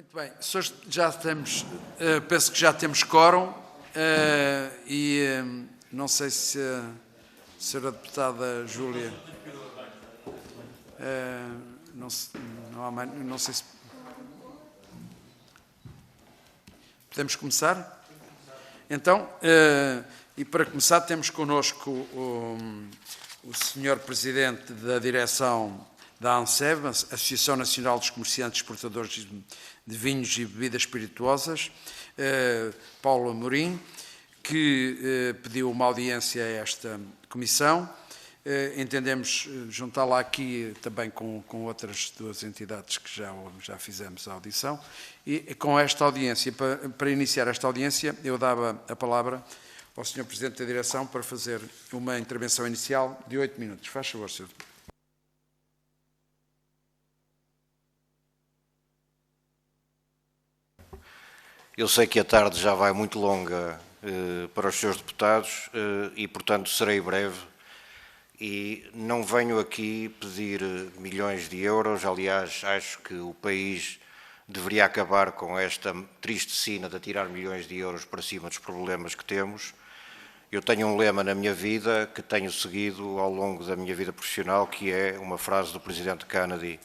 Muito bem, já temos, penso que já temos quórum e não sei se a senhora deputada Júlia, não sei se podemos começar? Então, e para começar temos connosco o senhor Presidente da Direção da ANSEB, Associação Nacional dos Comerciantes Exportadores de Vinhos e Bebidas Espirituosas, Paulo Amorim, que pediu uma audiência a esta comissão. Entendemos juntá-la aqui também com outras duas entidades que já fizemos a audição. E com esta audiência, para iniciar esta audiência, eu dava a palavra ao Sr. Presidente da Direção para fazer uma intervenção inicial de 8 minutos. Faz favor, Sr. Eu sei que a tarde já vai muito longa para os senhores deputados e, portanto, serei breve e não venho aqui pedir milhões de euros. Aliás, acho que o país deveria acabar com esta triste sina de atirar milhões de euros para cima dos problemas que temos. Eu tenho um lema na minha vida que tenho seguido ao longo da minha vida profissional, que é uma frase do Presidente Kennedy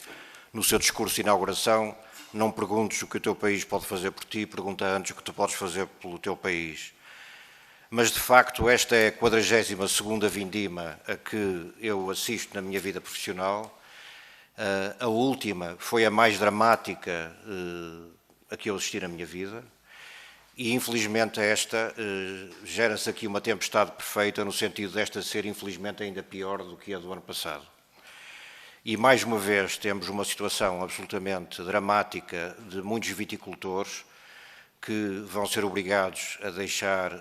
no seu discurso de inauguração: não perguntes o que o teu país pode fazer por ti, pergunta antes o que tu podes fazer pelo teu país. Mas, de facto, esta é a 42ª vindima a que eu assisto na minha vida profissional. A última foi a mais dramática a que eu assisti na minha vida. E, infelizmente, esta gera-se aqui uma tempestade perfeita, no sentido desta ser, infelizmente, ainda pior do que a do ano passado. E, mais uma vez, temos uma situação absolutamente dramática de muitos viticultores que vão ser obrigados a deixar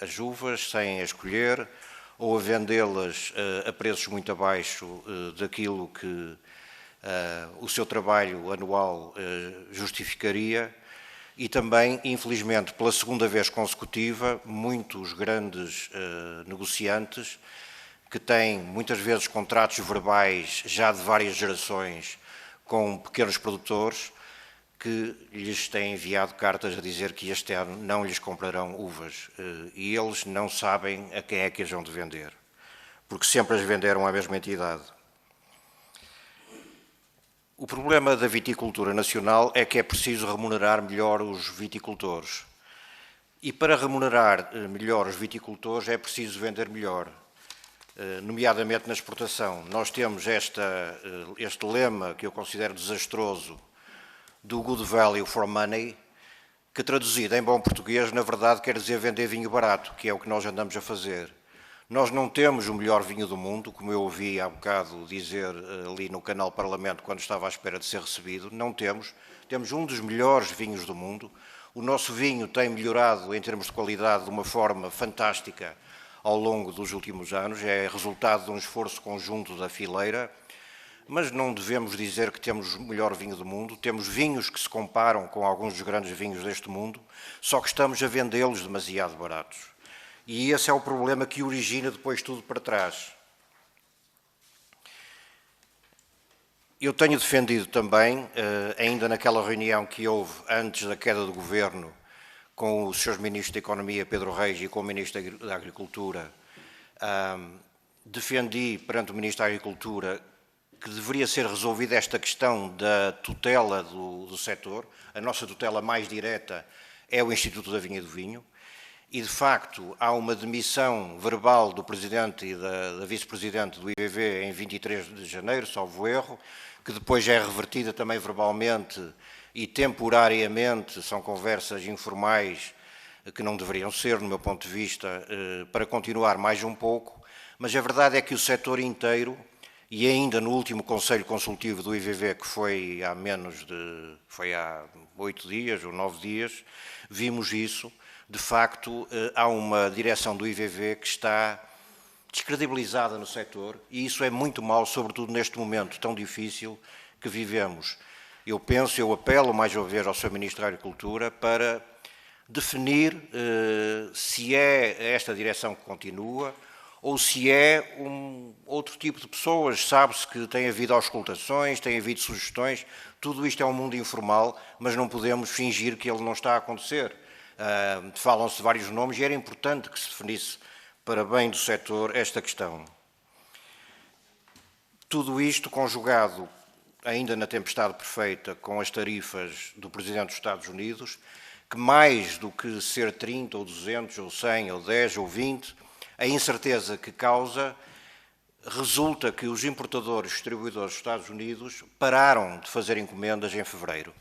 as uvas sem as colher ou a vendê-las a preços muito abaixo daquilo que o seu trabalho anual justificaria. E também, infelizmente, pela segunda vez consecutiva, muitos grandes negociantes que têm muitas vezes contratos verbais já de várias gerações com pequenos produtores que lhes têm enviado cartas a dizer que este ano não lhes comprarão uvas e eles não sabem a quem é que as vão de vender, porque sempre as venderam à mesma entidade. O problema da viticultura nacional é que é preciso remunerar melhor os viticultores. E para remunerar melhor os viticultores é preciso vender melhor, nomeadamente na exportação. Nós temos este lema que eu considero desastroso do good value for money, que traduzido em bom português, na verdade, quer dizer vender vinho barato, que é o que nós andamos a fazer. Nós não temos o melhor vinho do mundo, como eu ouvi há bocado dizer ali no canal Parlamento, quando estava à espera de ser recebido. Não temos. Temos um dos melhores vinhos do mundo. O nosso vinho tem melhorado em termos de qualidade de uma forma fantástica ao longo dos últimos anos. É resultado de um esforço conjunto da fileira. Mas não devemos dizer que temos o melhor vinho do mundo. Temos vinhos que se comparam com alguns dos grandes vinhos deste mundo, só que estamos a vendê-los demasiado baratos. E esse é o problema que origina depois tudo para trás. Eu tenho defendido também, ainda naquela reunião que houve antes da queda do governo, com os seus ministros da Economia, Pedro Reis, e com o Ministro da Agricultura, defendi perante o Ministro da Agricultura que deveria ser resolvida esta questão da tutela do setor. A nossa tutela mais direta é o Instituto da Vinha e do Vinho. E, de facto, há uma demissão verbal do Presidente e da Vice-Presidente do IVV em 23 de janeiro, salvo erro, que depois é revertida também verbalmente e temporariamente. São conversas informais que não deveriam ser, no meu ponto de vista, para continuar mais um pouco. Mas a verdade é que o setor inteiro, e ainda no último Conselho Consultivo do IVV, que foi há 8 dias ou 9 dias, vimos isso. De facto, há uma direção do IVV que está descredibilizada no setor e isso é muito mau, sobretudo neste momento tão difícil que vivemos. Eu apelo mais uma vez ao Sr. Ministro da Agricultura para definir se é esta direção que continua ou se é outro tipo de pessoas. Sabe-se que tem havido auscultações, tem havido sugestões, tudo isto é um mundo informal, mas não podemos fingir que ele não está a acontecer. Falam-se de vários nomes e era importante que se definisse, para bem do setor, esta questão. Tudo isto conjugado, ainda na tempestade perfeita, com as tarifas do Presidente dos Estados Unidos, que mais do que ser 30 ou 200 ou 100 ou 10 ou 20, a incerteza que causa resulta que os importadores e distribuidores dos Estados Unidos pararam de fazer encomendas em fevereiro.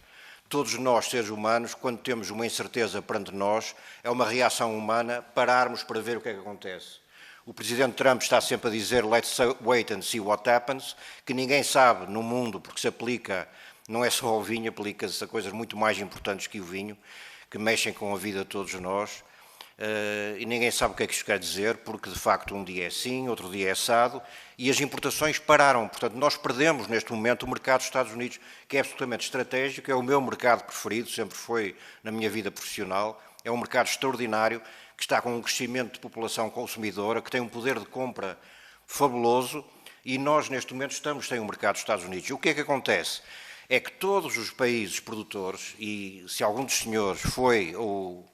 Todos nós, seres humanos, quando temos uma incerteza perante nós, é uma reação humana pararmos para ver o que é que acontece. O Presidente Trump está sempre a dizer let's wait and see what happens, que ninguém sabe no mundo, porque se aplica, não é só ao vinho, aplica-se a coisas muito mais importantes que o vinho, que mexem com a vida de todos nós, e ninguém sabe o que é que isto quer dizer, porque de facto um dia é assim, outro dia é assado, e as importações pararam. Portanto, nós perdemos neste momento o mercado dos Estados Unidos, que é absolutamente estratégico, é o meu mercado preferido, sempre foi na minha vida profissional, é um mercado extraordinário, que está com um crescimento de população consumidora, que tem um poder de compra fabuloso, e nós neste momento estamos sem o mercado dos Estados Unidos. E o que é que acontece? É que todos os países produtores, e se algum dos senhores foi ou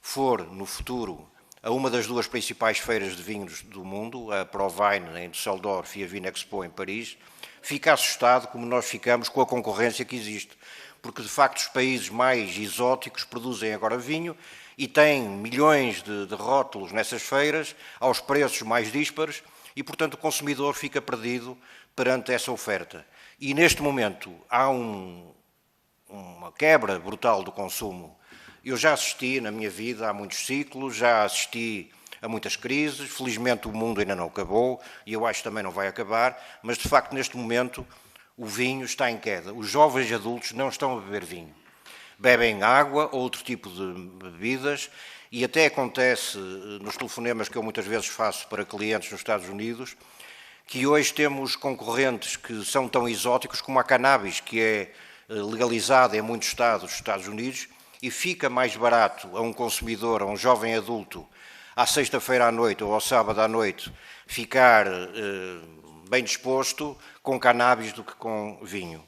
for no futuro a uma das duas principais feiras de vinhos do mundo, a ProWein em Düsseldorf e a Vinexpo em Paris, fica assustado como nós ficamos com a concorrência que existe. Porque, de facto, os países mais exóticos produzem agora vinho e têm milhões de rótulos nessas feiras, aos preços mais díspares, e, portanto, o consumidor fica perdido perante essa oferta. E, neste momento, há uma quebra brutal do consumo. Eu já assisti na minha vida a muitos ciclos, já assisti a muitas crises, felizmente o mundo ainda não acabou, e eu acho que também não vai acabar, mas, de facto, neste momento, o vinho está em queda. Os jovens adultos não estão a beber vinho. Bebem água ou outro tipo de bebidas, e até acontece nos telefonemas que eu muitas vezes faço para clientes nos Estados Unidos, que hoje temos concorrentes que são tão exóticos como a cannabis, que é legalizada em muitos estados dos Estados Unidos, e fica mais barato a um consumidor, a um jovem adulto, à sexta-feira à noite ou ao sábado à noite, ficar bem disposto com cannabis do que com vinho.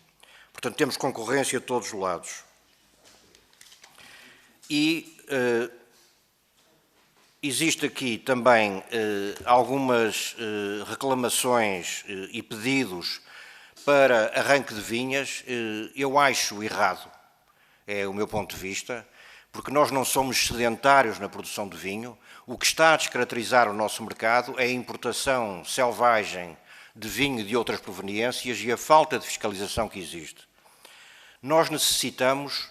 Portanto, temos concorrência de todos os lados. E existe aqui também algumas reclamações e pedidos para arranque de vinhas. Eu acho errado, é o meu ponto de vista, porque nós não somos sedentários na produção de vinho. O que está a descaracterizar o nosso mercado é a importação selvagem de vinho de outras proveniências e a falta de fiscalização que existe. Nós necessitamos,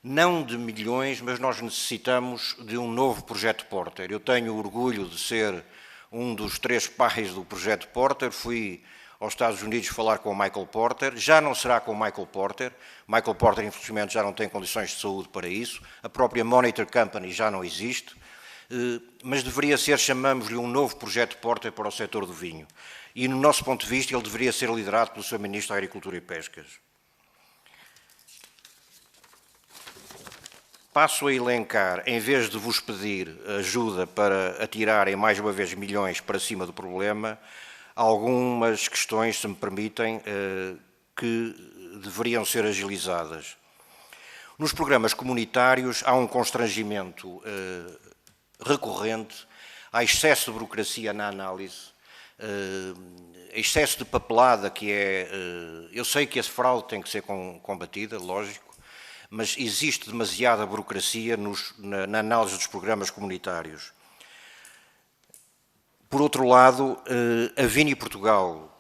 não de milhões, mas nós necessitamos de um novo projeto Porter. Eu tenho orgulho de ser um dos 3 pais do projeto Porter. Fui aos Estados Unidos falar com o Michael Porter. Já não será com o Michael Porter. Michael Porter, infelizmente, já não tem condições de saúde para isso. A própria Monitor Company já não existe. Mas deveria ser, chamamos-lhe, um novo projeto Porter para o setor do vinho. E, no nosso ponto de vista, ele deveria ser liderado pelo Sr. Ministro da Agricultura e Pescas. Passo a elencar, em vez de vos pedir ajuda para atirarem mais uma vez milhões para cima do problema, algumas questões, se me permitem, que deveriam ser agilizadas. Nos programas comunitários há um constrangimento recorrente, há excesso de burocracia na análise, excesso de papelada que é... Eu sei que esse fraude tem que ser combatida, lógico, mas existe demasiada burocracia na análise dos programas comunitários. Por outro lado, a Vini Portugal,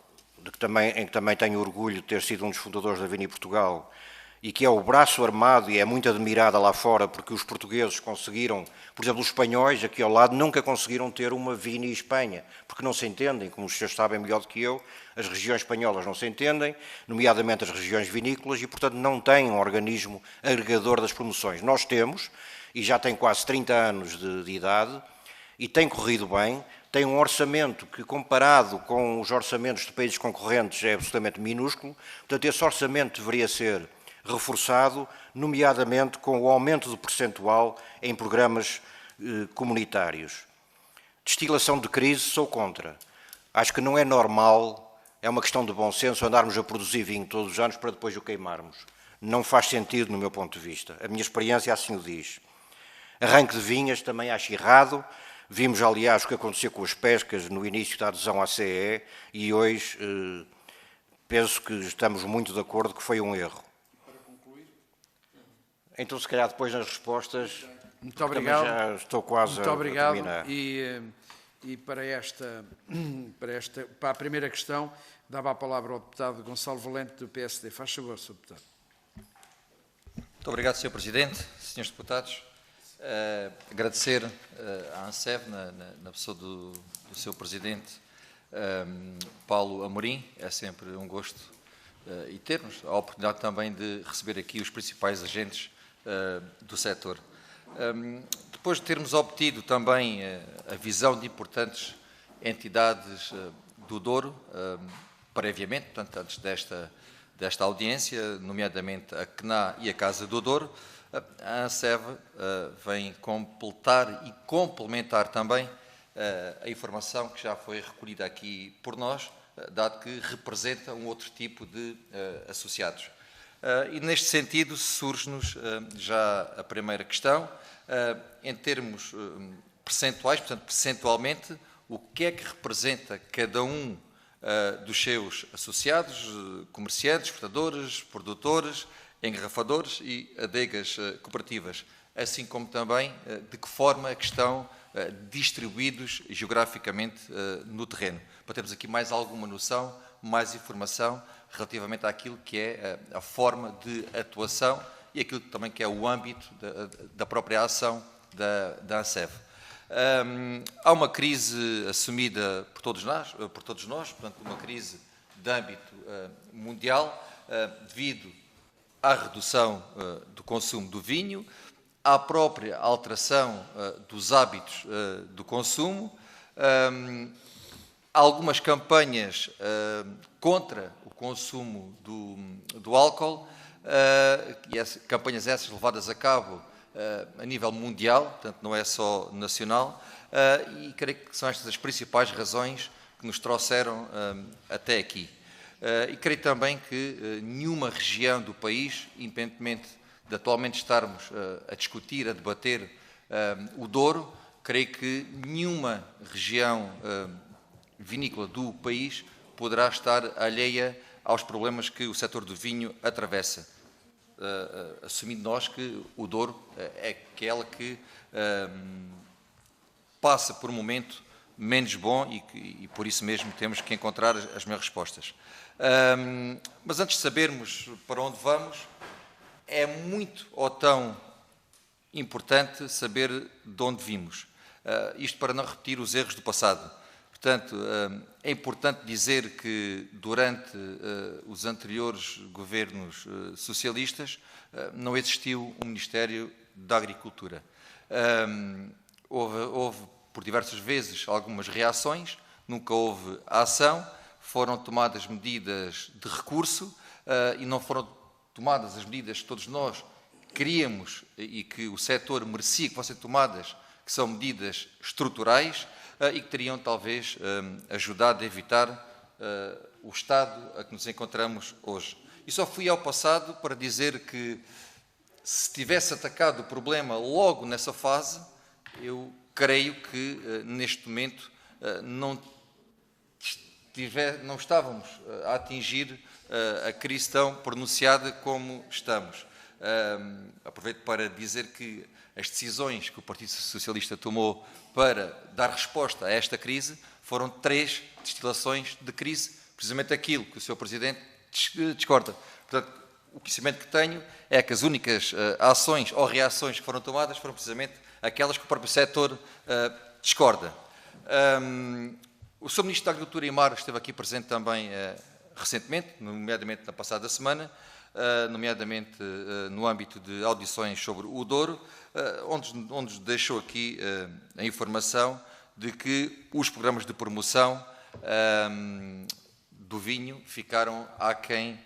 em que também tenho orgulho de ter sido um dos fundadores da Vini Portugal, e que é o braço armado e é muito admirada lá fora porque os portugueses conseguiram, por exemplo, os espanhóis aqui ao lado nunca conseguiram ter uma Vini Espanha, porque não se entendem, como os senhores sabem melhor do que eu, as regiões espanholas não se entendem, nomeadamente as regiões vinícolas, e portanto não têm um organismo agregador das promoções. Nós temos, e já tem quase 30 anos de idade, e tem corrido bem, tem um orçamento que, comparado com os orçamentos de países concorrentes, é absolutamente minúsculo, portanto esse orçamento deveria ser reforçado, nomeadamente com o aumento do percentual em programas comunitários. Destilação de crise, sou contra. Acho que não é normal, é uma questão de bom senso, andarmos a produzir vinho todos os anos para depois o queimarmos. Não faz sentido, no meu ponto de vista. A minha experiência assim o diz. Arranque de vinhas também acho errado. Vimos, aliás, o que aconteceu com as pescas no início da adesão à CE e hoje penso que estamos muito de acordo que foi um erro. Então, se calhar, depois nas respostas... Muito obrigado. Já estou quase muito obrigado. A terminar. E para a primeira questão, dava a palavra ao deputado Gonçalo Valente, do PSD. Faz favor, Sr. Deputado. Muito obrigado, Sr. Presidente, Srs. Deputados. Agradecer à ANSEV, na pessoa do seu Presidente, Paulo Amorim. É sempre um gosto e termos a oportunidade também de receber aqui os principais agentes do setor. Depois de termos obtido também a visão de importantes entidades do Douro, previamente, portanto, antes desta audiência, nomeadamente a CNA e a Casa do Douro, a ANSEV vem completar e complementar também a informação que já foi recolhida aqui por nós, dado que representa um outro tipo de associados. E neste sentido surge-nos já a primeira questão, em termos percentuais, portanto, percentualmente, o que é que representa cada um dos seus associados, comerciantes, exportadores, produtores, engarrafadores e adegas cooperativas, assim como também de que forma é que estão distribuídos geograficamente no terreno, para termos aqui mais alguma noção, mais informação relativamente àquilo que é a forma de atuação e aquilo também que é o âmbito da própria ação da ANSEV. Há uma crise assumida por todos nós, portanto, uma crise de âmbito mundial, devido à redução do consumo do vinho, à própria alteração dos hábitos do consumo, algumas campanhas contra o consumo do álcool, e campanhas essas levadas a cabo a nível mundial, portanto não é só nacional, e creio que são estas as principais razões que nos trouxeram até aqui. E creio também que nenhuma região do país, independentemente de atualmente estarmos a discutir, a debater o Douro, creio que nenhuma região vinícola do país poderá estar alheia aos problemas que o setor do vinho atravessa, assumindo nós que o Douro é aquela que passa por um momento menos bom e por isso mesmo temos que encontrar as melhores respostas. Mas antes de sabermos para onde vamos, é muito ou tão importante saber de onde vimos. Isto para não repetir os erros do passado. Portanto, é importante dizer que durante os anteriores governos socialistas não existiu um Ministério da Agricultura. Houve por diversas vezes algumas reações, nunca houve ação, foram tomadas medidas de recurso e não foram tomadas as medidas que todos nós queríamos e que o setor merecia que fossem tomadas, que são medidas estruturais e que teriam talvez ajudado a evitar o estado a que nos encontramos hoje. E só fui ao passado para dizer que se tivesse atacado o problema logo nessa fase, eu creio que neste momento não estávamos a atingir a crise tão pronunciada como estamos. Aproveito para dizer que as decisões que o Partido Socialista tomou para dar resposta a esta crise foram 3 destilações de crise, precisamente aquilo que o Sr. Presidente discorda. Portanto, o conhecimento que tenho é que as únicas ações ou reações que foram tomadas foram precisamente aquelas que o próprio setor discorda. O Sr. Ministro da Agricultura e Mar esteve aqui presente também recentemente, nomeadamente na passada semana, nomeadamente no âmbito de audições sobre o Douro, onde deixou aqui a informação de que os programas de promoção do vinho ficaram aquém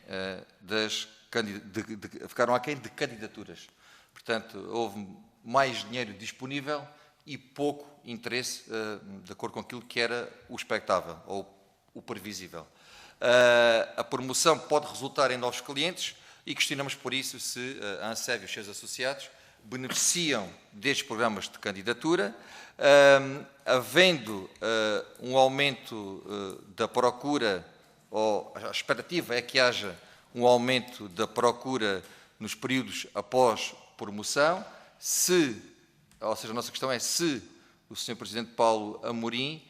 de candidaturas. Portanto, houve mais dinheiro disponível e pouco interesse de acordo com aquilo que era o expectável ou o previsível. A promoção pode resultar em novos clientes e questionamos por isso se a ANSEV e os seus associados beneficiam destes programas de candidatura, havendo um aumento da procura, ou a expectativa é que haja um aumento da procura nos períodos após promoção, ou seja, a nossa questão é se o Sr. Presidente Paulo Amorim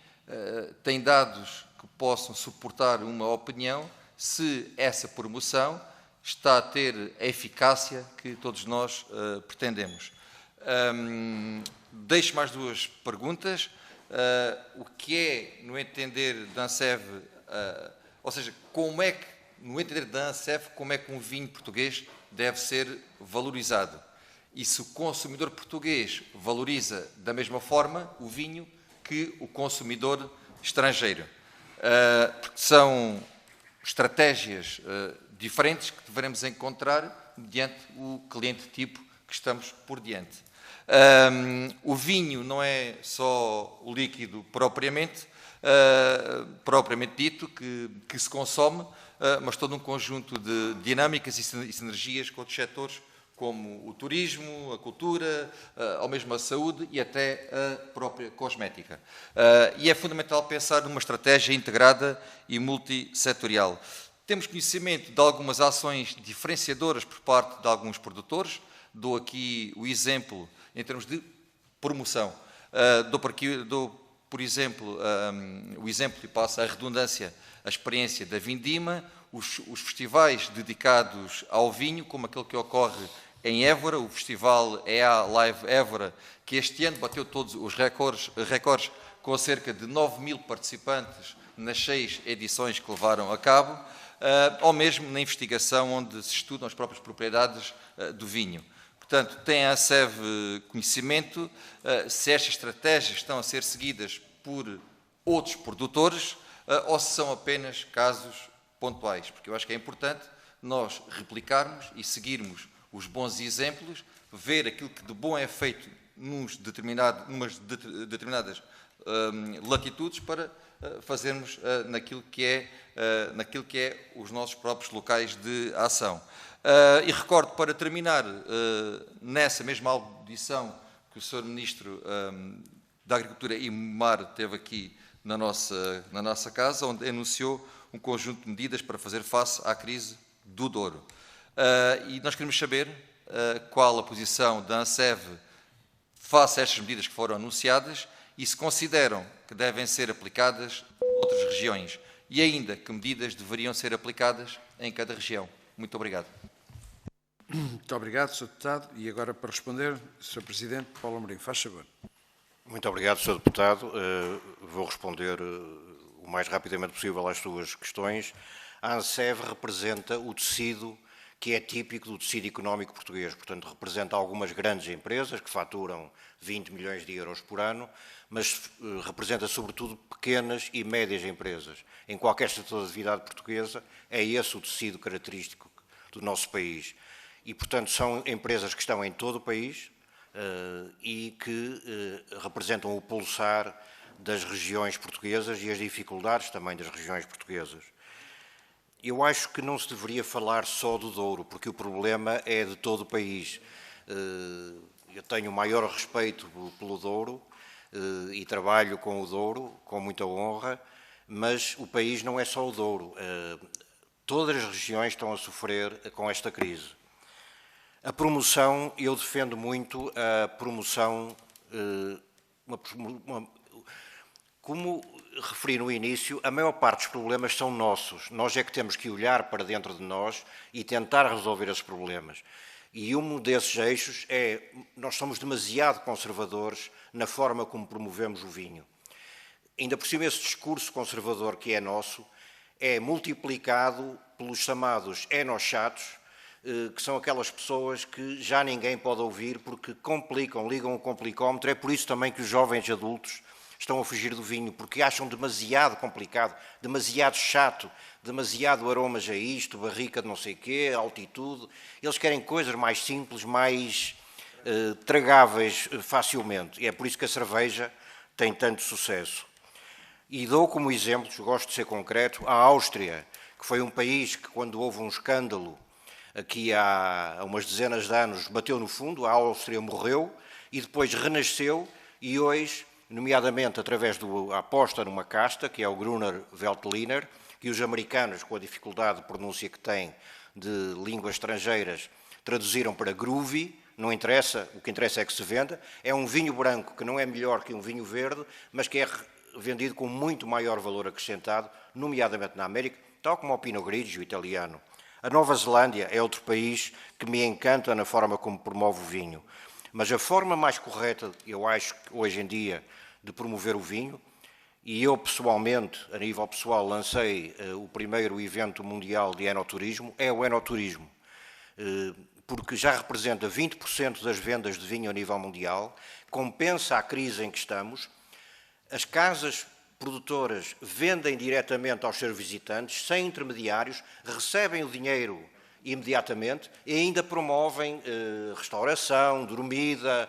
tem dados que possam suportar uma opinião se essa promoção está a ter a eficácia que todos nós pretendemos. Deixo mais duas perguntas. O que é, no entender da ANSEV, ou seja, como é que, no entender da ANSEV, como é que um vinho português deve ser valorizado? E se o consumidor português valoriza da mesma forma o vinho que o consumidor estrangeiro? Porque são estratégias diferentes que devemos encontrar mediante o cliente tipo que estamos por diante. O vinho não é só o líquido propriamente dito que se consome, mas todo um conjunto de dinâmicas e sinergias com outros setores, como o turismo, a cultura, ou mesmo a saúde e até a própria cosmética. E é fundamental pensar numa estratégia integrada e multissetorial. Temos conhecimento de algumas ações diferenciadoras por parte de alguns produtores. Dou aqui o exemplo em termos de promoção. Dou, por exemplo, o exemplo e passo a redundância, a experiência da Vindima, os festivais dedicados ao vinho, como aquele que ocorre em Évora, o Festival EA Live Évora, que este ano bateu todos os recordes com cerca de 9.000 participantes nas 6 edições que levaram a cabo, ou mesmo na investigação onde se estudam as próprias propriedades do vinho. Portanto, tem a ANSEV conhecimento se estas estratégias estão a ser seguidas por outros produtores ou se são apenas casos pontuais, porque eu acho que é importante nós replicarmos e seguirmos os bons exemplos, ver aquilo que de bom é feito numas determinadas latitudes para fazermos naquilo que é os nossos próprios locais de ação. E recordo, para terminar, nessa mesma audição que o Sr. Ministro da Agricultura e Mar teve aqui na nossa casa, onde anunciou um conjunto de medidas para fazer face à crise do Douro. E nós queremos saber qual a posição da ANSEV face a estas medidas que foram anunciadas e se consideram que devem ser aplicadas em outras regiões e ainda que medidas deveriam ser aplicadas em cada região. Muito obrigado. Muito obrigado, Sr. Deputado. E agora, para responder, Sr. Presidente, Paulo Amorim, faz favor. Muito obrigado, Sr. Deputado. Vou responder o mais rapidamente possível às suas questões. A ANSEV representa o tecido que é típico do tecido económico português. Portanto, representa algumas grandes empresas que faturam 20 milhões de euros por ano, mas representa sobretudo pequenas e médias empresas. Em qualquer setor de atividade portuguesa, é esse o tecido característico do nosso país. E, portanto, são empresas que estão em todo o país e que representam o pulsar das regiões portuguesas e as dificuldades também das regiões portuguesas. Eu acho que não se deveria falar só do Douro, porque o problema é de todo o país. Eu tenho o maior respeito pelo Douro e trabalho com o Douro, com muita honra, mas o país não é só o Douro. Todas as regiões estão a sofrer com esta crise. A promoção, eu defendo muito a promoção, como referi no início, a maior parte dos problemas são nossos. Nós é que temos que olhar para dentro de nós e tentar resolver esses problemas. E um desses eixos é, nós somos demasiado conservadores na forma como promovemos o vinho. Ainda por cima, esse discurso conservador que é nosso é multiplicado pelos chamados enochatos, que são aquelas pessoas que já ninguém pode ouvir porque complicam, ligam o complicómetro. É por isso também que os jovens adultos estão a fugir do vinho, porque acham demasiado complicado, demasiado chato, demasiado aromas a isto, barrica de não sei quê, altitude. Eles querem coisas mais simples, mais tragáveis facilmente. E é por isso que a cerveja tem tanto sucesso. E dou como exemplos, gosto de ser concreto, a Áustria, que foi um país que, quando houve um escândalo, aqui há umas dezenas de anos, bateu no fundo, a Áustria morreu e depois renasceu e hoje, nomeadamente através da aposta numa casta, que é o Gruner Veltliner, que os americanos, com a dificuldade de pronúncia que têm de línguas estrangeiras, traduziram para groovy, não interessa, o que interessa é que se venda. É um vinho branco que não é melhor que um vinho verde, mas que é vendido com muito maior valor acrescentado, nomeadamente na América, tal como o Pinot Grigio italiano. A Nova Zelândia é outro país que me encanta na forma como promove o vinho. Mas a forma mais correta, eu acho, hoje em dia, de promover o vinho, e eu pessoalmente, a nível pessoal, lancei o primeiro evento mundial de enoturismo, é o enoturismo. Porque já representa 20% das vendas de vinho a nível mundial, compensa a crise em que estamos. As casas produtoras vendem diretamente aos seus visitantes, sem intermediários, recebem o dinheiro imediatamente e ainda promovem restauração, dormida,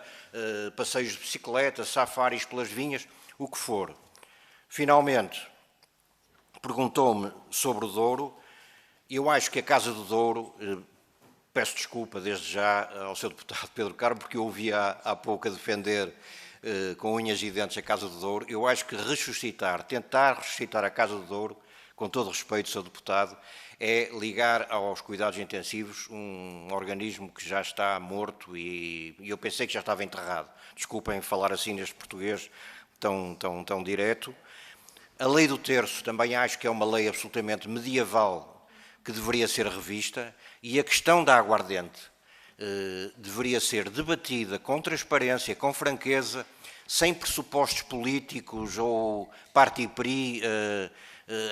passeios de bicicleta, safaris pelas vinhas, o que for. Finalmente, perguntou-me sobre o Douro. Eu acho que a Casa do Douro, peço desculpa desde já ao seu deputado Pedro Carmo, porque eu ouvi há pouco a defender com unhas e dentes a Casa do Douro. Eu acho que tentar ressuscitar a Casa do Douro, com todo respeito, Sr. Deputado, é ligar aos cuidados intensivos um organismo que já está morto e eu pensei que já estava enterrado. Desculpem falar assim neste português tão direto. A lei do terço também acho que é uma lei absolutamente medieval que deveria ser revista e a questão da aguardente deveria ser debatida com transparência, com franqueza, sem pressupostos políticos ou parti pris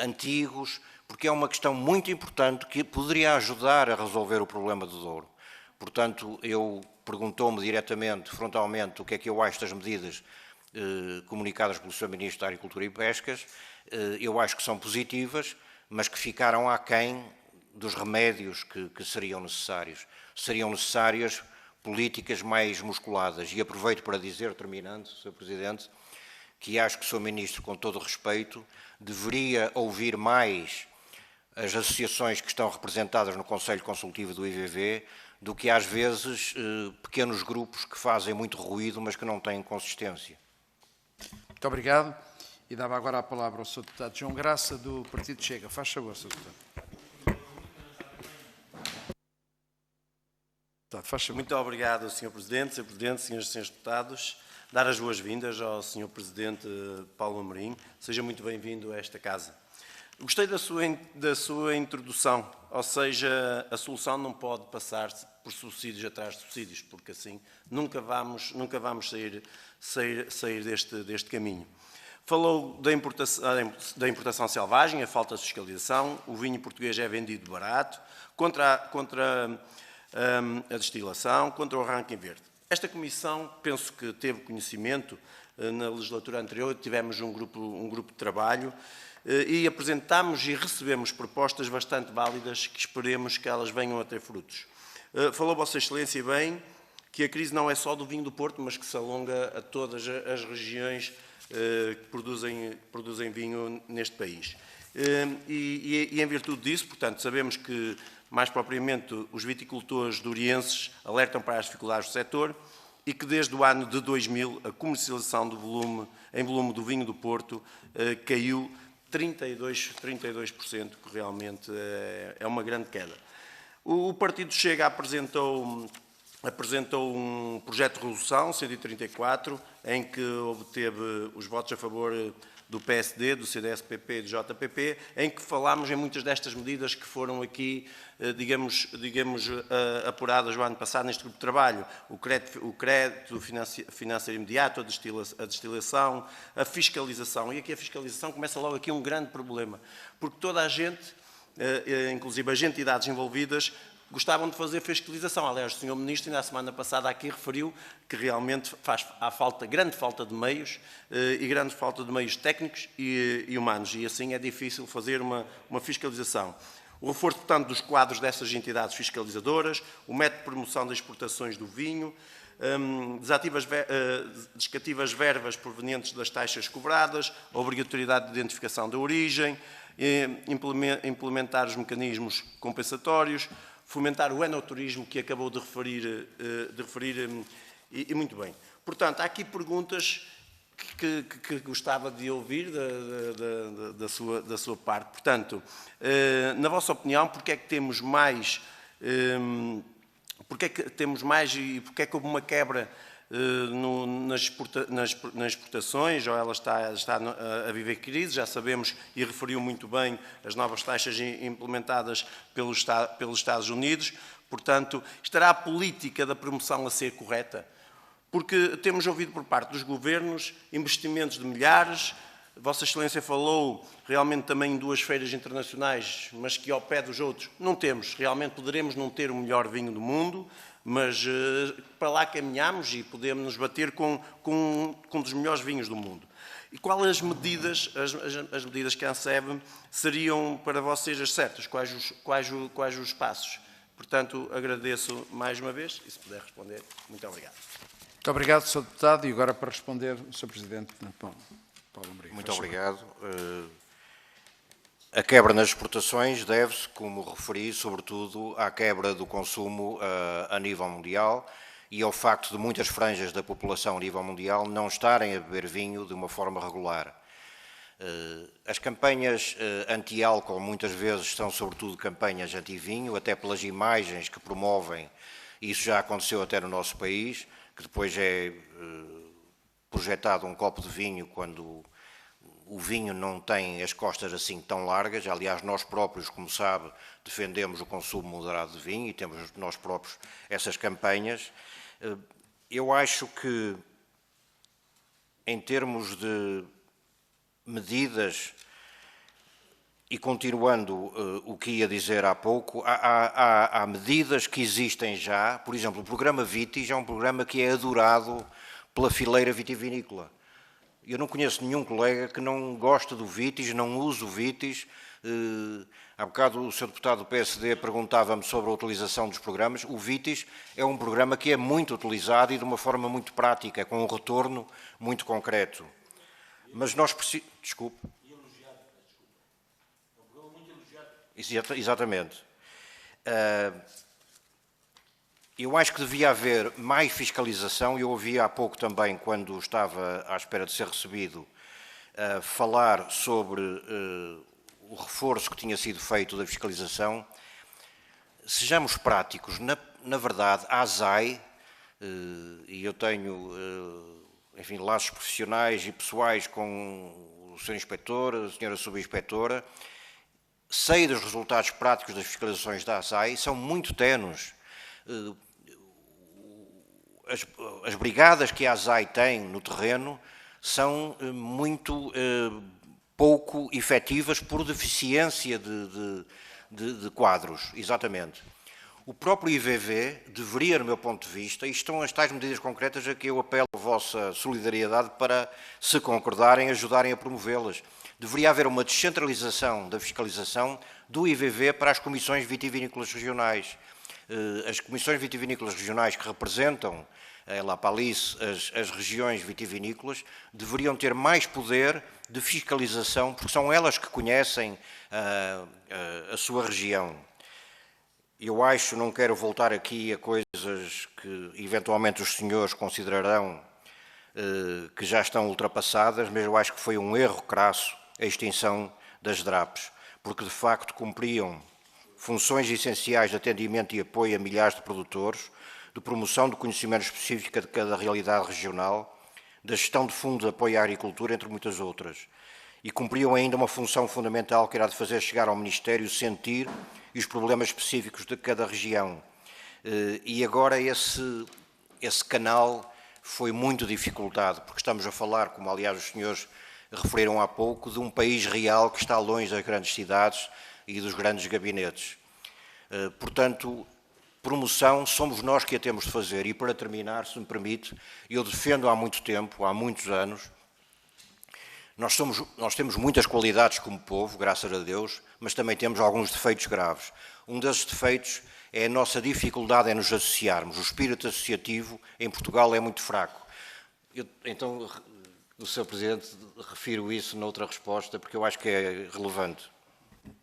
antigos, porque é uma questão muito importante que poderia ajudar a resolver o problema do Douro. Portanto, perguntou-me diretamente, frontalmente, o que é que eu acho das medidas comunicadas pelo Sr. Ministro da Agricultura e Pescas. Eu acho que são positivas, mas que ficaram aquém dos remédios que seriam necessários. Seriam necessárias políticas mais musculadas. E aproveito para dizer, terminando, Sr. Presidente, que acho que o Sr. Ministro, com todo o respeito, deveria ouvir mais as associações que estão representadas no Conselho Consultivo do IVV do que, às vezes, pequenos grupos que fazem muito ruído, mas que não têm consistência. Muito obrigado. E dava agora a palavra ao Sr. Deputado João Graça, do Partido Chega. Faz favor, Sr. Deputado. Muito obrigado, Sr. Presidente, Sr. Presidente, Srs. e Srs. Deputados. Dar as boas-vindas ao Sr. Presidente Paulo Amorim. Seja muito bem-vindo a esta casa. Gostei da sua introdução, ou seja, a solução não pode passar-se por subsídios atrás de subsídios, porque assim nunca vamos sair deste caminho. Falou da importação selvagem, a falta de fiscalização, o vinho português é vendido barato, contra a destilação, contra o ranking verde. Esta comissão, penso que teve conhecimento, na legislatura anterior tivemos um grupo de trabalho e apresentámos e recebemos propostas bastante válidas que esperemos que elas venham a ter frutos. Falou Vossa Excelência bem que a crise não é só do vinho do Porto, mas que se alonga a todas as regiões que produzem vinho neste país. E em virtude disso, portanto, sabemos que, mais propriamente, os viticultores durienses alertam para as dificuldades do setor e que desde o ano de 2000 a comercialização em volume do vinho do Porto caiu 32%, que realmente é uma grande queda. O Partido Chega apresentou um projeto de resolução, 134, em que obteve os votos a favor do PSD, do CDS-PP e do JPP, em que falámos em muitas destas medidas que foram aqui, digamos, apuradas no ano passado neste grupo de trabalho. O crédito financeiro imediato, a destilação, a fiscalização. E aqui a fiscalização começa logo aqui um grande problema, porque toda a gente, inclusive as entidades envolvidas, gostavam de fazer fiscalização. Aliás, o Sr. Ministro, ainda a semana passada aqui, referiu que realmente há grande falta de meios e grande falta de meios técnicos e humanos, e assim é difícil fazer uma fiscalização. O reforço, portanto, dos quadros dessas entidades fiscalizadoras, o método de promoção das exportações do vinho, descativas verbas provenientes das taxas cobradas, a obrigatoriedade de identificação da origem, implementar os mecanismos compensatórios, fomentar o enoturismo que acabou de referir e muito bem. Portanto, há aqui perguntas que gostava de ouvir da sua parte. Portanto, na vossa opinião, porque é que temos mais e porque é que houve uma quebra nas exportações, ou ela está a viver crise? Já sabemos, e referiu muito bem, as novas taxas implementadas pelos Estados Unidos. Portanto, estará a política da promoção a ser correta? Porque temos ouvido por parte dos governos investimentos de milhares. Vossa Excelência falou realmente também em 2 feiras internacionais, mas que ao pé dos outros não temos. Realmente poderemos não ter o melhor vinho do mundo, mas para lá caminhamos e podemos nos bater com um dos melhores vinhos do mundo. E quais as medidas que a ANSEB seriam para vocês as certas? Quais os passos? Portanto, agradeço mais uma vez e se puder responder, muito obrigado. Muito obrigado, Sr. Deputado. E agora para responder, o Sr. Presidente Paulo Amorim. Muito obrigado. A quebra nas exportações deve-se, como referi, sobretudo à quebra do consumo a nível mundial e ao facto de muitas franjas da população a nível mundial não estarem a beber vinho de uma forma regular. As campanhas anti-álcool muitas vezes são sobretudo campanhas anti-vinho, até pelas imagens que promovem. Isso já aconteceu até no nosso país, que depois é projetado um copo de vinho quando o vinho não tem as costas assim tão largas. Aliás, nós próprios, como sabe, defendemos o consumo moderado de vinho e temos nós próprios essas campanhas. Eu acho que, em termos de medidas, e continuando o que ia dizer há pouco, há medidas que existem já. Por exemplo, o programa Vitis é um programa que é adorado pela fileira vitivinícola. Eu não conheço nenhum colega que não goste do Vitis, não use o Vitis. Há bocado o Sr. Deputado do PSD perguntava-me sobre a utilização dos programas. O Vitis é um programa que é muito utilizado e de uma forma muito prática, com um retorno muito concreto. Mas nós precisamos... Desculpe. Exatamente. Eu acho que devia haver mais fiscalização. Eu ouvi há pouco também, quando estava à espera de ser recebido, falar sobre o reforço que tinha sido feito da fiscalização. Sejamos práticos. Na verdade, a ASAI, e eu tenho, enfim, laços profissionais e pessoais com o Sr. Inspetor, a Sra. Subinspetora, sei dos resultados práticos das fiscalizações da ASAI, são muito tenues. As brigadas que a ASAI tem no terreno são muito pouco efetivas por deficiência de quadros, exatamente. O próprio IVV deveria, no meu ponto de vista, e estão as tais medidas concretas a que eu apelo a vossa solidariedade para, se concordarem, ajudarem a promovê-las. Deveria haver uma descentralização da fiscalização do IVV para as comissões vitivinícolas regionais. As comissões vitivinícolas regionais que representam lá para ali as regiões vitivinícolas deveriam ter mais poder de fiscalização, porque são elas que conhecem a sua região. Eu acho, não quero voltar aqui a coisas que eventualmente os senhores considerarão que já estão ultrapassadas, mas eu acho que foi um erro crasso a extinção das DRAPs, porque de facto cumpriam funções essenciais de atendimento e apoio a milhares de produtores, de promoção do conhecimento específico de cada realidade regional, da gestão de fundos de apoio à agricultura, entre muitas outras. E cumpriam ainda uma função fundamental que era de fazer chegar ao Ministério o sentir e os problemas específicos de cada região. E agora esse canal foi muito dificultado, porque estamos a falar, como aliás os senhores referiram há pouco, de um país real que está longe das grandes cidades e dos grandes gabinetes. Portanto, promoção somos nós que a temos de fazer. E para terminar, se me permite, eu defendo há muito tempo, há muitos anos, Nós temos muitas qualidades como povo, graças a Deus, mas também temos alguns defeitos graves. Um desses defeitos é a nossa dificuldade em nos associarmos. O espírito associativo em Portugal é muito fraco. Então, o Sr. Presidente, refiro isso noutra resposta, porque eu acho que é relevante.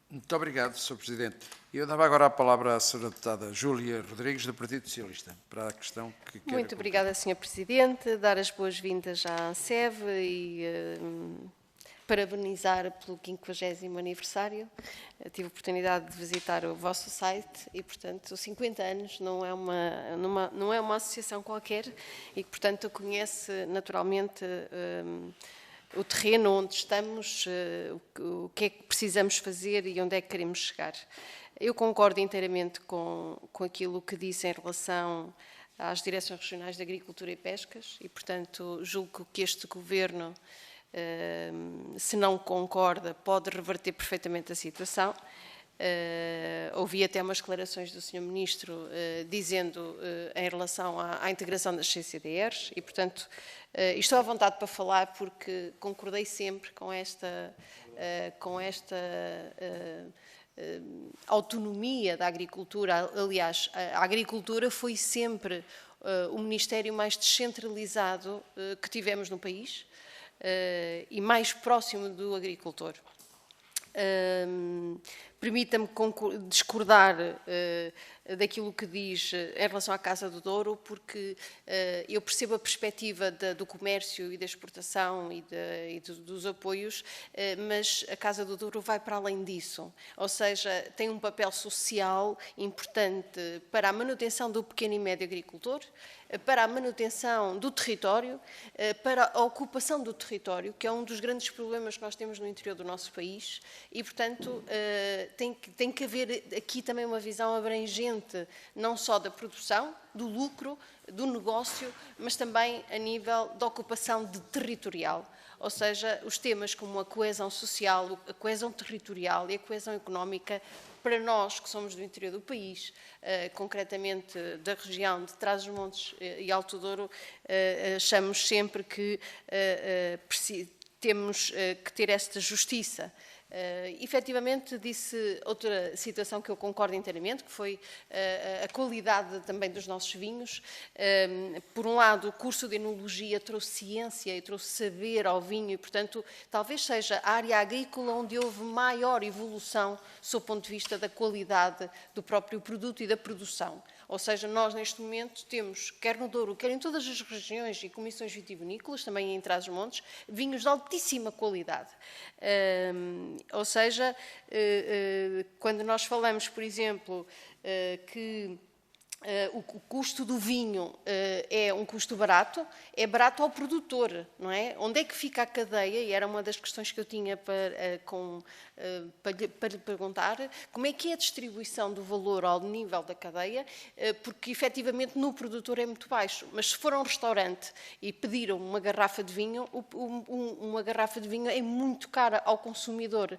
Muito obrigado, Sr. Presidente. Eu dava agora a palavra à Sra. Deputada Júlia Rodrigues, do Partido Socialista, para a questão que quer. Muito obrigada, Sr. Presidente. Dar as boas-vindas à ANSEV e parabenizar pelo 50º aniversário. Eu tive a oportunidade de visitar o vosso site e, portanto, 50 anos não é uma associação qualquer e, portanto, conhece naturalmente o terreno onde estamos, o que é que precisamos fazer e onde é que queremos chegar. Eu concordo inteiramente com aquilo que disse em relação às Direções Regionais de Agricultura e Pescas e, portanto, julgo que este Governo, se não concorda, pode reverter perfeitamente a situação. Ouvi até umas declarações do Sr. Ministro dizendo em relação à integração das CCDRs e, portanto, estou à vontade para falar porque concordei sempre com esta autonomia da agricultura. Aliás, a agricultura foi sempre o ministério mais descentralizado que tivemos no país e mais próximo do agricultor. Permita-me discordar daquilo que diz em relação à Casa do Douro, porque eu percebo a perspectiva do comércio e da exportação e dos apoios, mas a Casa do Douro vai para além disso, ou seja, tem um papel social importante para a manutenção do pequeno e médio agricultor, para a manutenção do território, para a ocupação do território, que é um dos grandes problemas que nós temos no interior do nosso país e, portanto, tem que haver aqui também uma visão abrangente, não só da produção, do lucro, do negócio, mas também a nível da ocupação territorial. Ou seja, os temas como a coesão social, a coesão territorial e a coesão económica, para nós que somos do interior do país, concretamente da região de Trás-os-Montes e Alto Douro, achamos sempre que temos que ter esta justiça. Efetivamente, disse outra situação que eu concordo inteiramente, que foi a qualidade também dos nossos vinhos. Por um lado, o curso de enologia trouxe ciência e trouxe saber ao vinho e, portanto, talvez seja a área agrícola onde houve maior evolução sob o ponto de vista da qualidade do próprio produto e da produção. Ou seja, nós neste momento temos, quer no Douro, quer em todas as regiões e comissões vitivinícolas, também em Trás-os-Montes, vinhos de altíssima qualidade. Ou seja, quando nós falamos, por exemplo, que o custo do vinho é um custo barato, é barato ao produtor, não é? Onde é que fica a cadeia? E era uma das questões que eu tinha para lhe perguntar, como é que é a distribuição do valor ao nível da cadeia, porque efetivamente no produtor é muito baixo, mas se for a um restaurante e pediram uma garrafa de vinho, uma garrafa de vinho é muito cara ao consumidor.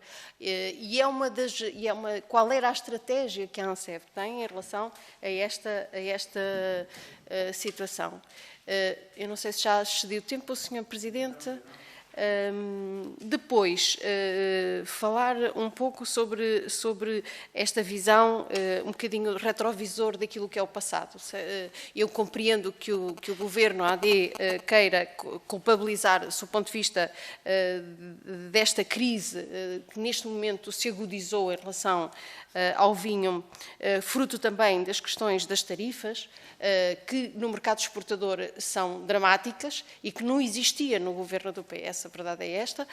Qual era a estratégia que a ANSEV tem em relação a esta situação? Eu não sei se já excedi o tempo, Sr. Presidente. Depois, falar um pouco sobre esta visão, um bocadinho retrovisor daquilo que é o passado. Eu compreendo que o Governo AD queira culpabilizar, do ponto de vista desta crise que neste momento se agudizou em relação ao vinho, fruto também das questões das tarifas, que no mercado exportador são dramáticas e que não existia no Governo do PS, a verdade é esta,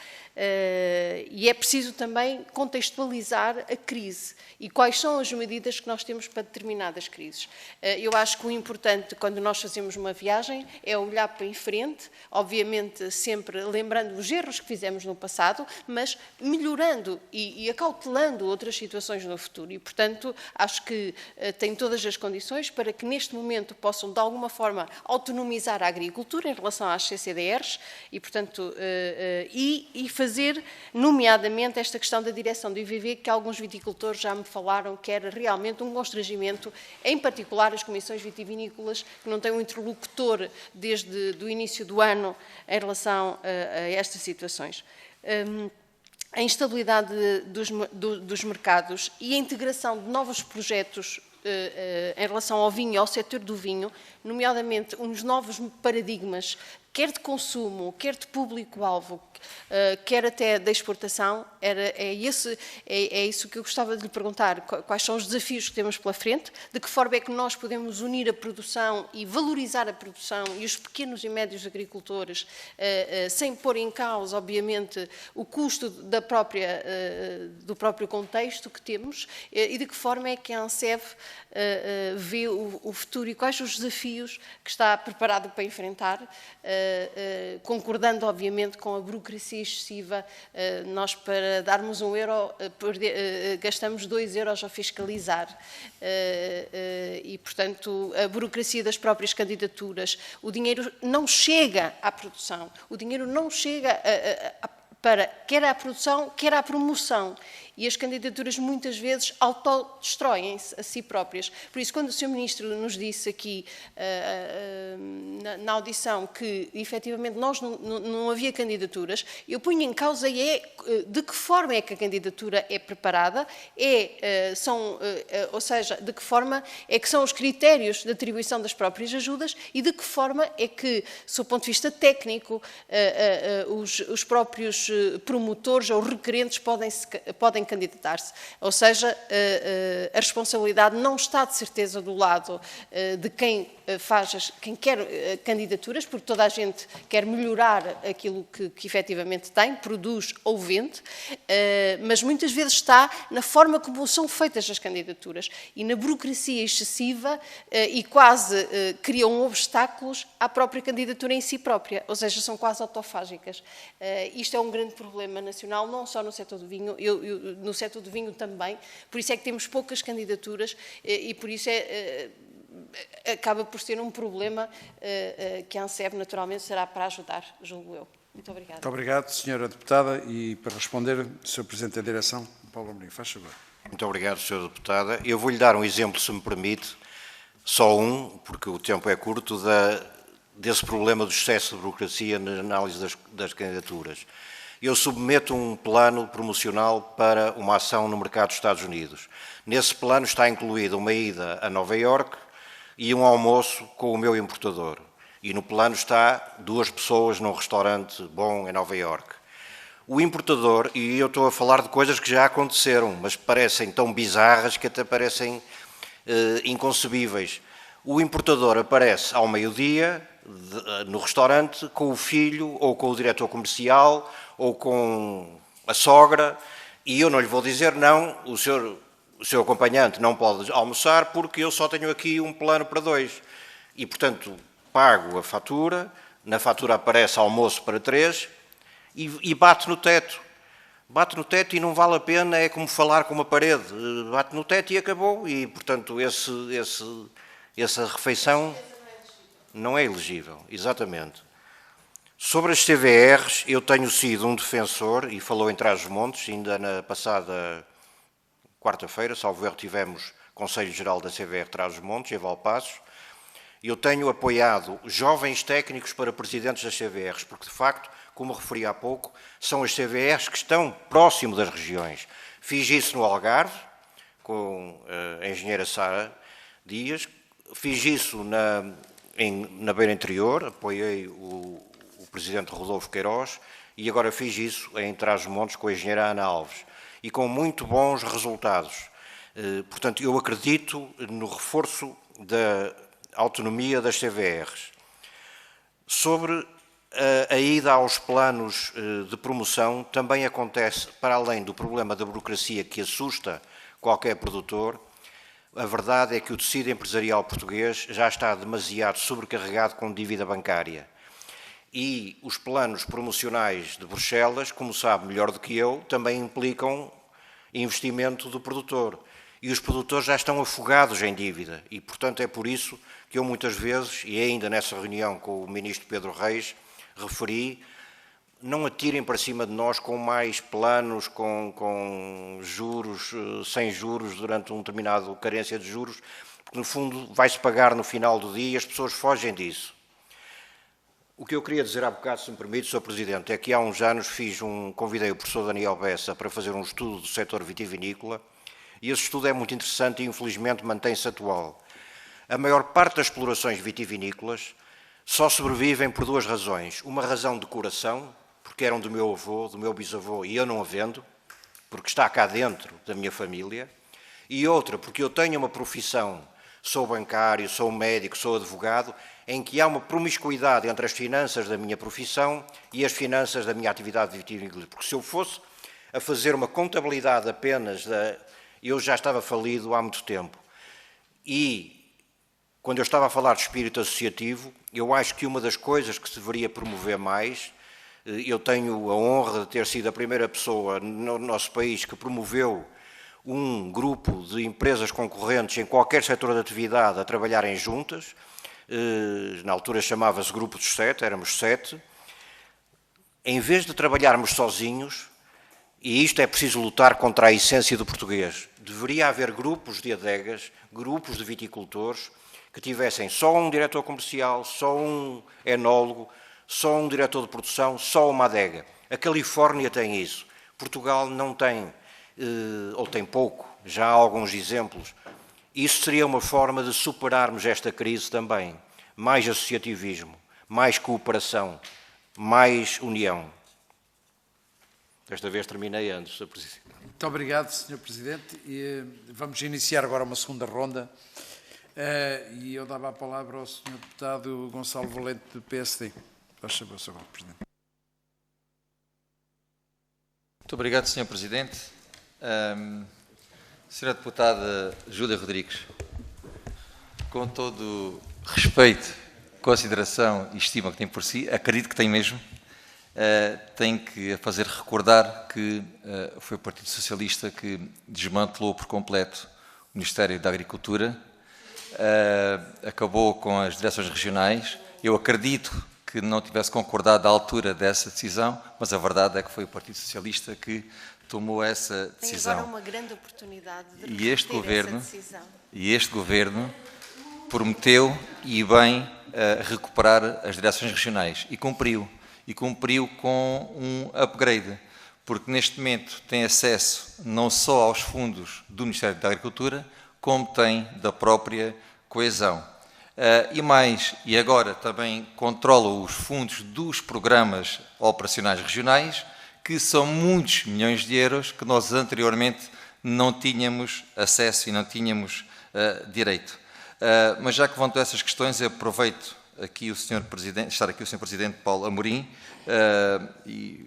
e é preciso também contextualizar a crise e quais são as medidas que nós temos para determinadas crises. Eu acho que o importante, quando nós fazemos uma viagem, é olhar para em frente, obviamente sempre lembrando os erros que fizemos no passado, mas melhorando e acautelando outras situações no futuro. E, portanto, acho que tem todas as condições para que neste momento possam, de alguma forma, autonomizar a agricultura em relação às CCDRs e, portanto, e fazer, nomeadamente, esta questão da direção do IVV, que alguns viticultores já me falaram que era realmente um constrangimento, em particular as comissões vitivinícolas, que não têm um interlocutor desde o início do ano em relação a estas situações. a instabilidade dos mercados e a integração de novos projetos em relação ao vinho e ao setor do vinho, nomeadamente uns novos paradigmas, quer de consumo, quer de público-alvo, quer até da exportação, é isso que eu gostava de lhe perguntar. Quais são os desafios que temos pela frente? De que forma é que nós podemos unir a produção e valorizar a produção e os pequenos e médios agricultores, sem pôr em causa, obviamente, o custo do próprio contexto que temos, e de que forma é que a ANSEV vê o futuro e quais os desafios que está preparado para enfrentar, concordando, obviamente, com a burocracia excessiva. Nós, para darmos €1, gastamos €2 a fiscalizar. E, portanto, a burocracia das próprias candidaturas, o dinheiro não chega à produção, o dinheiro não chega quer à produção, quer à promoção. E as candidaturas muitas vezes autodestroem-se a si próprias. Por isso, quando o Sr. Ministro nos disse aqui na audição que efetivamente não havia candidaturas, eu ponho em causa de que forma é que a candidatura é preparada, ou seja, de que forma é que são os critérios de atribuição das próprias ajudas e de que forma é que, do ponto de vista técnico, os próprios promotores ou requerentes podem candidatar-se. Ou seja, a responsabilidade não está de certeza do lado de quem quer candidaturas, porque toda a gente quer melhorar aquilo que efetivamente tem, produz ou vende, mas muitas vezes está na forma como são feitas as candidaturas e na burocracia excessiva e quase criam obstáculos à própria candidatura em si própria, ou seja, são quase autofágicas. Isto é um grande problema nacional, não só no setor do vinho, no setor do vinho também, por isso é que temos poucas candidaturas e por isso acaba por ser um problema que a ANSEV naturalmente será para ajudar, julgo eu. Muito obrigada. Muito obrigado, Sra. Deputada. E para responder, o Sr. Presidente da Direção, Paulo Amorim, faz favor. Muito obrigado, Sra. Deputada. Eu vou-lhe dar um exemplo, se me permite, só porque o tempo é curto, desse problema do excesso de burocracia na análise das candidaturas. Eu submeto um plano promocional para uma ação no mercado dos Estados Unidos. Nesse plano está incluída uma ida a Nova Iorque e um almoço com o meu importador. E no plano está 2 pessoas num restaurante bom em Nova Iorque. O importador, e eu estou a falar de coisas que já aconteceram, mas parecem tão bizarras que até parecem inconcebíveis. O importador aparece ao meio-dia no restaurante com o filho ou com o diretor comercial ou com a sogra, e eu não lhe vou dizer não, o seu acompanhante não pode almoçar porque eu só tenho aqui um plano para 2. E, portanto, pago a fatura, na fatura aparece almoço para 3 e bate no teto. Bate no teto e não vale a pena, é como falar com uma parede. Bate no teto e acabou. E, portanto, essa refeição não é elegível. Exatamente. Sobre as CVRs, eu tenho sido um defensor, e falou em Trás-os-Montes, ainda na passada quarta-feira, salvo erro, tivemos Conselho Geral da CVR Trás-os-Montes, em Valpaços, e eu tenho apoiado jovens técnicos para presidentes das CVRs, porque, de facto, como referi há pouco, são as CVRs que estão próximo das regiões. Fiz isso no Algarve, com a engenheira Sara Dias, fiz isso na Beira Interior, apoiei o presidente Rodolfo Queiroz, e agora fiz isso em Trás-os-Montes com a engenheira Ana Alves, e com muito bons resultados. Portanto, eu acredito no reforço da autonomia das CVRs. Sobre a ida aos planos de promoção, também acontece, para além do problema da burocracia que assusta qualquer produtor, a verdade é que o tecido empresarial português já está demasiado sobrecarregado com dívida bancária. E os planos promocionais de Bruxelas, como sabe melhor do que eu, também implicam investimento do produtor. E os produtores já estão afogados em dívida. E, portanto, é por isso que eu muitas vezes, e ainda nessa reunião com o ministro Pedro Reis, referi, não atirem para cima de nós com mais planos, com juros, sem juros, durante um determinado carência de juros, porque, no fundo, vai-se pagar no final do dia e as pessoas fogem disso. O que eu queria dizer há bocado, se me permite, Sr. Presidente, é que há uns anos convidei o professor Daniel Bessa para fazer um estudo do setor vitivinícola e esse estudo é muito interessante e infelizmente mantém-se atual. A maior parte das explorações vitivinícolas só sobrevivem por duas razões. Uma razão de coração, porque eram do meu avô, do meu bisavô e eu não a vendo, porque está cá dentro da minha família, e outra, porque eu tenho uma profissão, sou bancário, sou médico, sou advogado, em que há uma promiscuidade entre as finanças da minha profissão e as finanças da minha atividade vitivinícola. Porque se eu fosse a fazer uma contabilidade apenas, eu já estava falido há muito tempo. E quando eu estava a falar de espírito associativo, eu acho que uma das coisas que se deveria promover mais, eu tenho a honra de ter sido a primeira pessoa no nosso país que promoveu um grupo de empresas concorrentes em qualquer setor de atividade a trabalharem juntas, na altura chamava-se Grupo dos 7, éramos 7, em vez de trabalharmos sozinhos, e isto é preciso lutar contra a essência do português, deveria haver grupos de adegas, grupos de viticultores, que tivessem só um diretor comercial, só um enólogo, só um diretor de produção, só uma adega. A Califórnia tem isso, Portugal não tem, ou tem pouco, já há alguns exemplos. Isso seria uma forma de superarmos esta crise também. Mais associativismo, mais cooperação, mais união. Desta vez terminei antes, Sr. Presidente. Muito obrigado, Sr. Presidente. E vamos iniciar agora uma segunda ronda. E eu dava a palavra ao Sr. Deputado Gonçalo Valente, do PSD. Faz favor, Sr. Presidente. Muito obrigado, Sr. Presidente. Sra. Deputada Júlia Rodrigues, com todo o respeito, consideração e estima que tem por si, acredito que tem mesmo, tenho que fazer recordar que foi o Partido Socialista que desmantelou por completo o Ministério da Agricultura, acabou com as direções regionais. Eu acredito que não tivesse concordado à altura dessa decisão, mas a verdade é que foi o Partido Socialista que tomou essa decisão. Tem agora uma grande oportunidade de reverter essa decisão. E este Governo prometeu, e bem, recuperar as direções regionais. E cumpriu. E cumpriu com um upgrade. Porque neste momento tem acesso não só aos fundos do Ministério da Agricultura, como tem da própria coesão. E agora também controla os fundos dos programas operacionais regionais, que são muitos milhões de euros que nós anteriormente não tínhamos acesso e não tínhamos direito. Mas já que vão todas essas questões, eu aproveito aqui estar aqui o Sr. Presidente Paulo Amorim e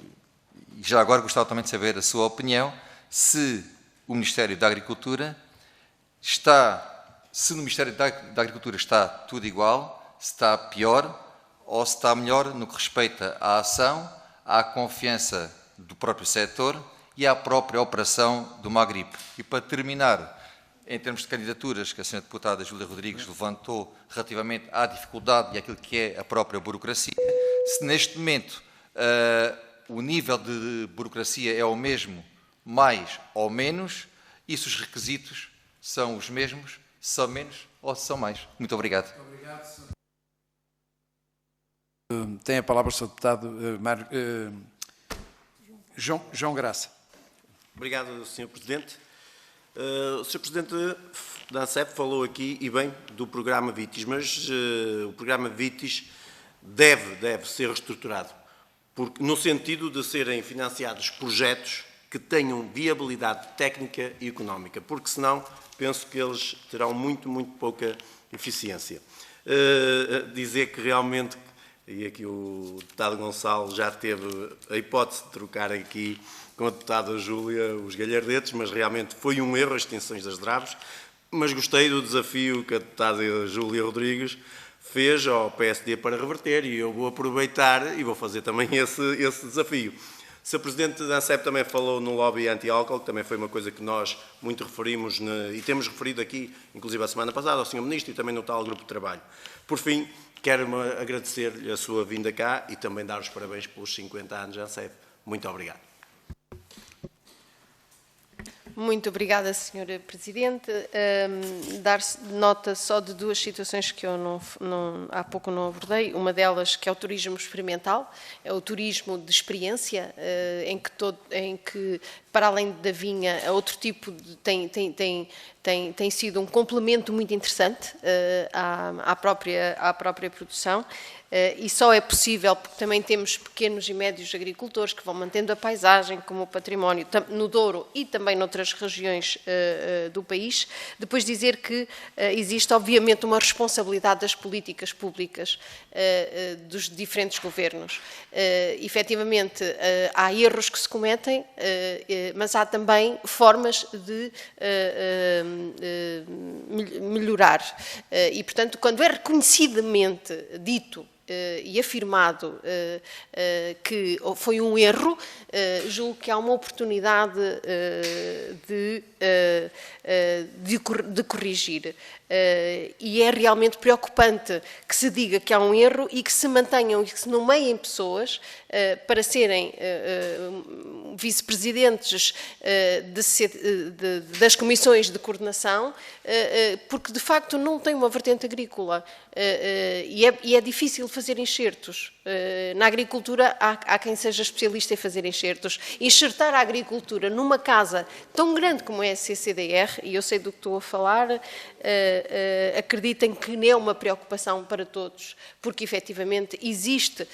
já agora gostava também de saber a sua opinião, se o Ministério da Agricultura se no Ministério da Agricultura está tudo igual, se está pior ou se está melhor no que respeita à ação, à confiança do próprio setor e à própria operação do Magripe. E para terminar, em termos de candidaturas que a Sra. Deputada Júlia Rodrigues levantou relativamente à dificuldade e àquilo que é a própria burocracia, se neste momento o nível de burocracia é o mesmo, mais ou menos, e se os requisitos são os mesmos, são menos ou são mais. Muito obrigado. Muito obrigado, Sr. Tem a palavra o Sr. Deputado João Graça. Obrigado, Sr. Presidente. O Sr. Presidente da ANSEP falou aqui, e bem, do programa VITIS, mas o programa VITIS deve ser reestruturado, porque, no sentido de serem financiados projetos que tenham viabilidade técnica e económica, porque senão penso que eles terão muito pouca eficiência. Dizer que realmente, e aqui o deputado Gonçalo já teve a hipótese de trocar aqui com a deputada Júlia os galhardetes, mas realmente foi um erro as extensões das draves, mas gostei do desafio que a deputada Júlia Rodrigues fez ao PSD para reverter, e eu vou aproveitar e vou fazer também esse desafio. O Sr. Presidente da ANSEP também falou no lobby anti-álcool, que também foi uma coisa que nós muito referimos, e temos referido aqui, inclusive a semana passada, ao Sr. Ministro e também no tal grupo de trabalho. Por fim, quero agradecer-lhe a sua vinda cá e também dar os parabéns pelos 50 anos da ANSEP. Muito obrigado. Muito obrigada, Sra. Presidente. Dar nota só de duas situações que eu há pouco não abordei. Uma delas, que é o turismo experimental, é o turismo de experiência, em que para além da vinha, outro tipo tem sido um complemento muito interessante à própria produção. E só é possível porque também temos pequenos e médios agricultores que vão mantendo a paisagem como o património no Douro e também noutras regiões do país. Depois dizer que existe obviamente uma responsabilidade das políticas públicas dos diferentes governos. Efetivamente há erros que se cometem, mas há também formas de melhorar. E portanto, quando é reconhecidamente dito e afirmado que foi um erro, julgo que há uma oportunidade de corrigir. E é realmente preocupante que se diga que há um erro e que se mantenham e que se nomeiem pessoas para serem vice-presidentes das comissões de coordenação, porque de facto não tem uma vertente agrícola e é difícil fazer enxertos. Na agricultura há quem seja especialista em fazer enxertos. Enxertar a agricultura numa casa tão grande como é a CCDR, e eu sei do que estou a falar, acreditem que não é uma preocupação para todos, porque efetivamente existe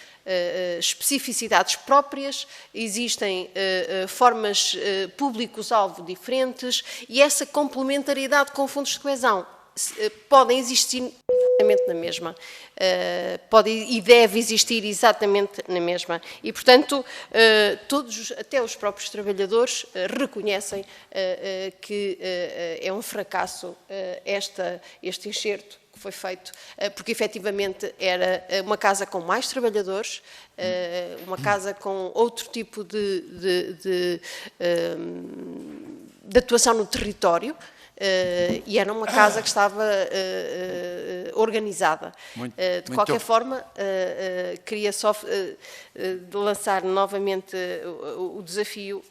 especificidades próprias, existem formas públicos-alvo diferentes e essa complementariedade com fundos de coesão podem existir exatamente na mesma. Pode e deve existir exatamente na mesma. E, portanto, todos, até os próprios trabalhadores, reconhecem que é um fracasso este enxerto que foi feito, porque efetivamente era uma casa com mais trabalhadores, uma casa com outro tipo de atuação no território, e era uma casa que estava organizada. De qualquer forma, queria só lançar novamente o desafio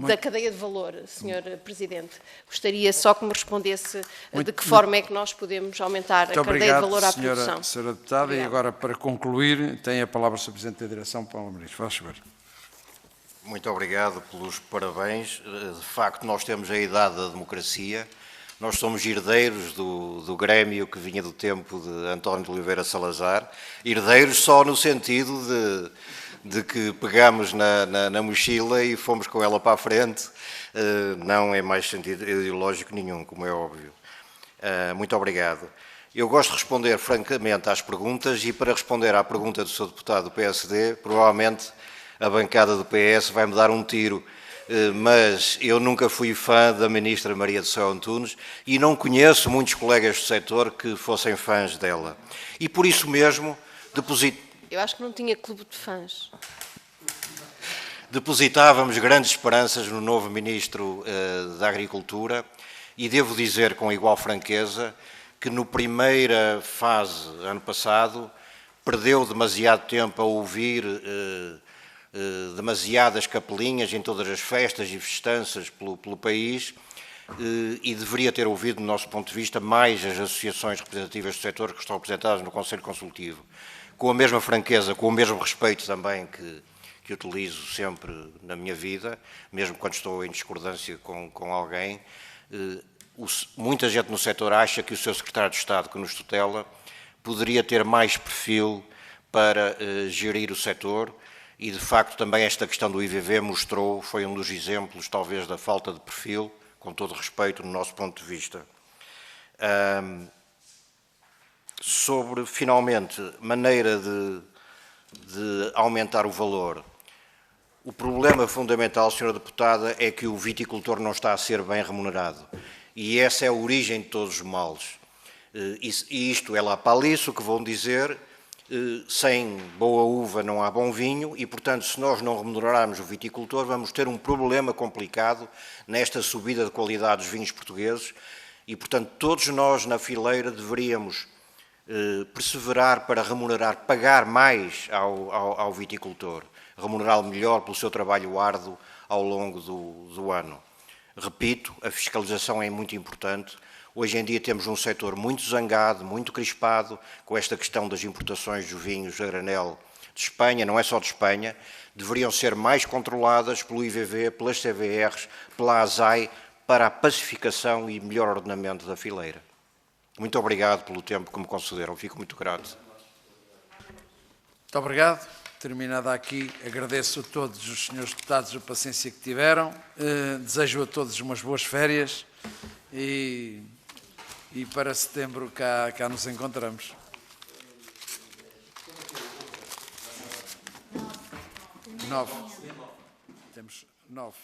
da cadeia de valor, Sr. Presidente. Gostaria só que me respondesse de que forma é que nós podemos aumentar a cadeia de valor à produção. Sra. Deputada. Obrigado. E agora, para concluir, tem a palavra o Sr. Presidente da Direção, Paulo Amorim. Faz favor. Muito obrigado pelos parabéns. De facto, nós temos a idade da democracia. Nós somos herdeiros do Grêmio que vinha do tempo de António de Oliveira Salazar. Herdeiros só no sentido de que pegamos na mochila e fomos com ela para a frente. Não é mais sentido ideológico nenhum, como é óbvio. Muito obrigado. Eu gosto de responder francamente às perguntas e para responder à pergunta do Sr. Deputado do PSD, provavelmente a bancada do PS vai-me dar um tiro, mas eu nunca fui fã da Ministra Maria do Céu Antunes e não conheço muitos colegas do setor que fossem fãs dela. E por isso mesmo Eu acho que não tinha clube de fãs. Depositávamos grandes esperanças no novo Ministro da Agricultura e devo dizer com igual franqueza que na primeira fase, ano passado, perdeu demasiado tempo a ouvir demasiadas capelinhas em todas as festas e festanças pelo país e deveria ter ouvido, do nosso ponto de vista, mais as associações representativas do setor que estão representadas no Conselho Consultivo. Com a mesma franqueza, com o mesmo respeito também que utilizo sempre na minha vida, mesmo quando estou em discordância com alguém, muita gente no setor acha que o seu secretário de Estado, que nos tutela, poderia ter mais perfil para gerir o setor. E, de facto, também esta questão do IVV foi um dos exemplos, talvez, da falta de perfil, com todo respeito, no nosso ponto de vista. Sobre, finalmente, maneira de aumentar o valor. O problema fundamental, Sra. Deputada, é que o viticultor não está a ser bem remunerado. E essa é a origem de todos os males. E isto é lá para isso que vão dizer... sem boa uva não há bom vinho e, portanto, se nós não remunerarmos o viticultor, vamos ter um problema complicado nesta subida de qualidade dos vinhos portugueses e, portanto, todos nós na fileira deveríamos perseverar para remunerar, pagar mais ao viticultor, remunerá-lo melhor pelo seu trabalho árduo ao longo do ano. Repito, a fiscalização é muito importante. Hoje em dia temos um setor muito zangado, muito crispado com esta questão das importações dos vinhos a granel de Espanha, não é só de Espanha, deveriam ser mais controladas pelo IVV, pelas CVRs, pela ASAI, para a pacificação e melhor ordenamento da fileira. Muito obrigado pelo tempo que me concederam, fico muito grato. Muito obrigado. Terminada aqui, agradeço a todos os senhores deputados a paciência que tiveram, desejo a todos umas boas férias e para setembro cá nos encontramos. 9. Temos 9.